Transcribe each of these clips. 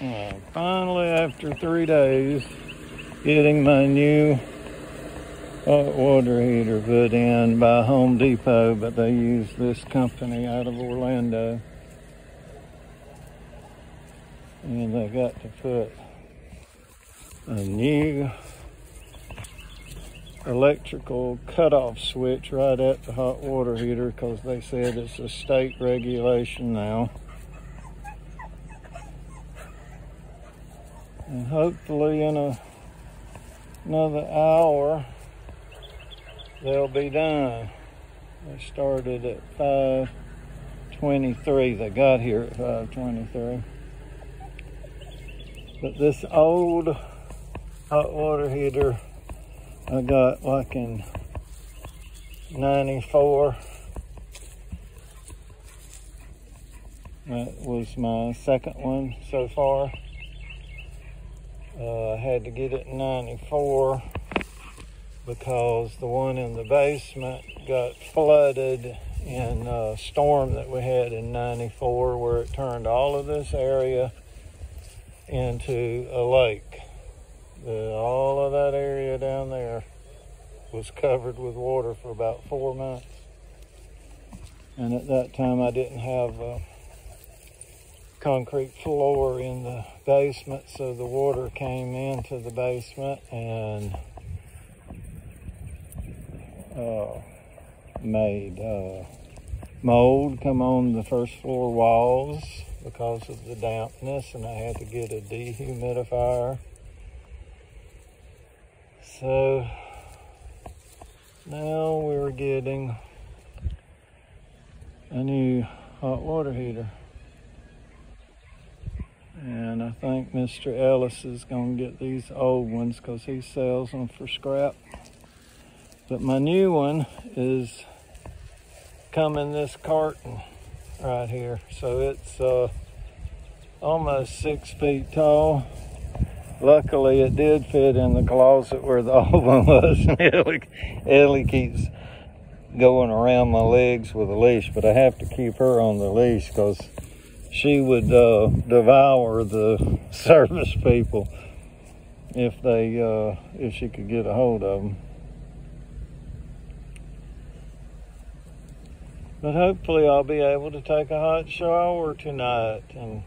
Finally, after 3 days, getting my new hot water heater put in by Home Depot, but they use this company out of Orlando. And they got to put a new electrical cutoff switch right at the hot water heater because they said it's a state regulation now. And hopefully in another hour they'll be done. They started at 5:23. They got here at 5:23. But this old hot water heater I got like in 94. That was my second one so far. I had to get it in 94 because the one in the basement got flooded in a storm that we had in 94 where it turned all of this area into a lake. All of that area down there was covered with water for about 4 months. And at that time I didn't have a concrete floor in the basement, so the water came into the basement and made mold come on the first floor walls because of the dampness, and I had to get a dehumidifier. So now we're getting a new hot water heater. And I think Mr. Ellis is going to get these old ones because he sells them for scrap. But my new one is come in this carton right here. So it's almost 6 feet tall. Luckily, it did fit in the closet where the old one was. Ellie keeps going around my legs with a leash, but I have to keep her on the leash because she would devour the service people if she could get a hold of them. But hopefully I'll be able to take a hot shower tonight, and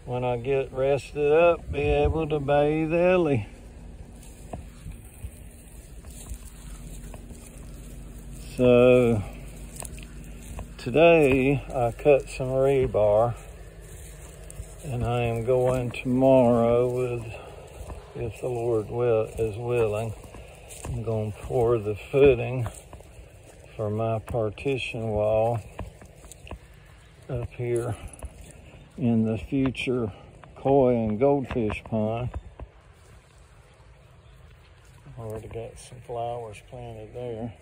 when I get rested up, be able to bathe Ellie. So today I cut some rebar, and I am going tomorrow with, if the Lord is willing, I'm going to pour the footing for my partition wall up here in the future koi and goldfish pond. I already got some flowers planted there.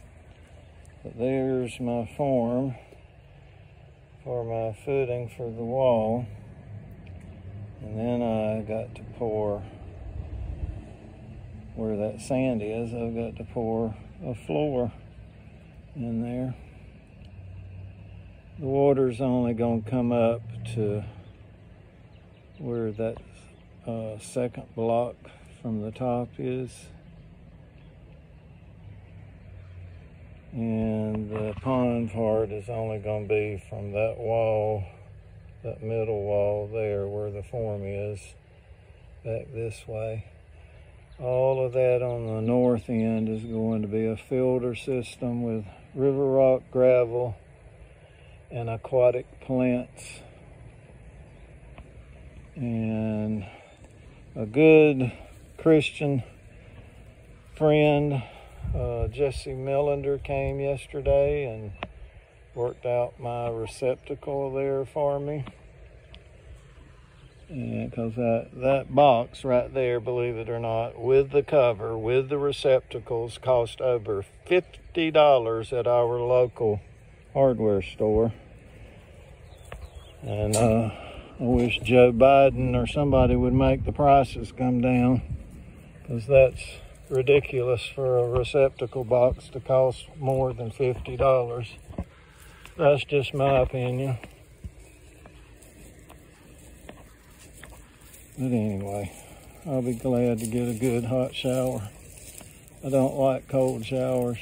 But there's my form for my footing for the wall. And then I got to pour, where that sand is, I've got to pour a floor in there. The water's only going to come up to where that second block from the top is. And the pond part is only going to be from that wall, that middle wall there where the form is, back this way. All of that on the north end is going to be a filter system with river rock, gravel, and aquatic plants. And a good Christian friend, Jesse Millender, came yesterday and worked out my receptacle there for me. And because that box right there, believe it or not, with the cover, with the receptacles, cost over $50 at our local hardware store. And I wish Joe Biden or somebody would make the prices come down, because that's ridiculous for a receptacle box to cost more than $50. That's just my opinion. But anyway, I'll be glad to get a good hot shower. I don't like cold showers.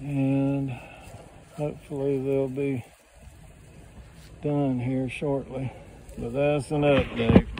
And hopefully they'll be done here shortly. But that's an update.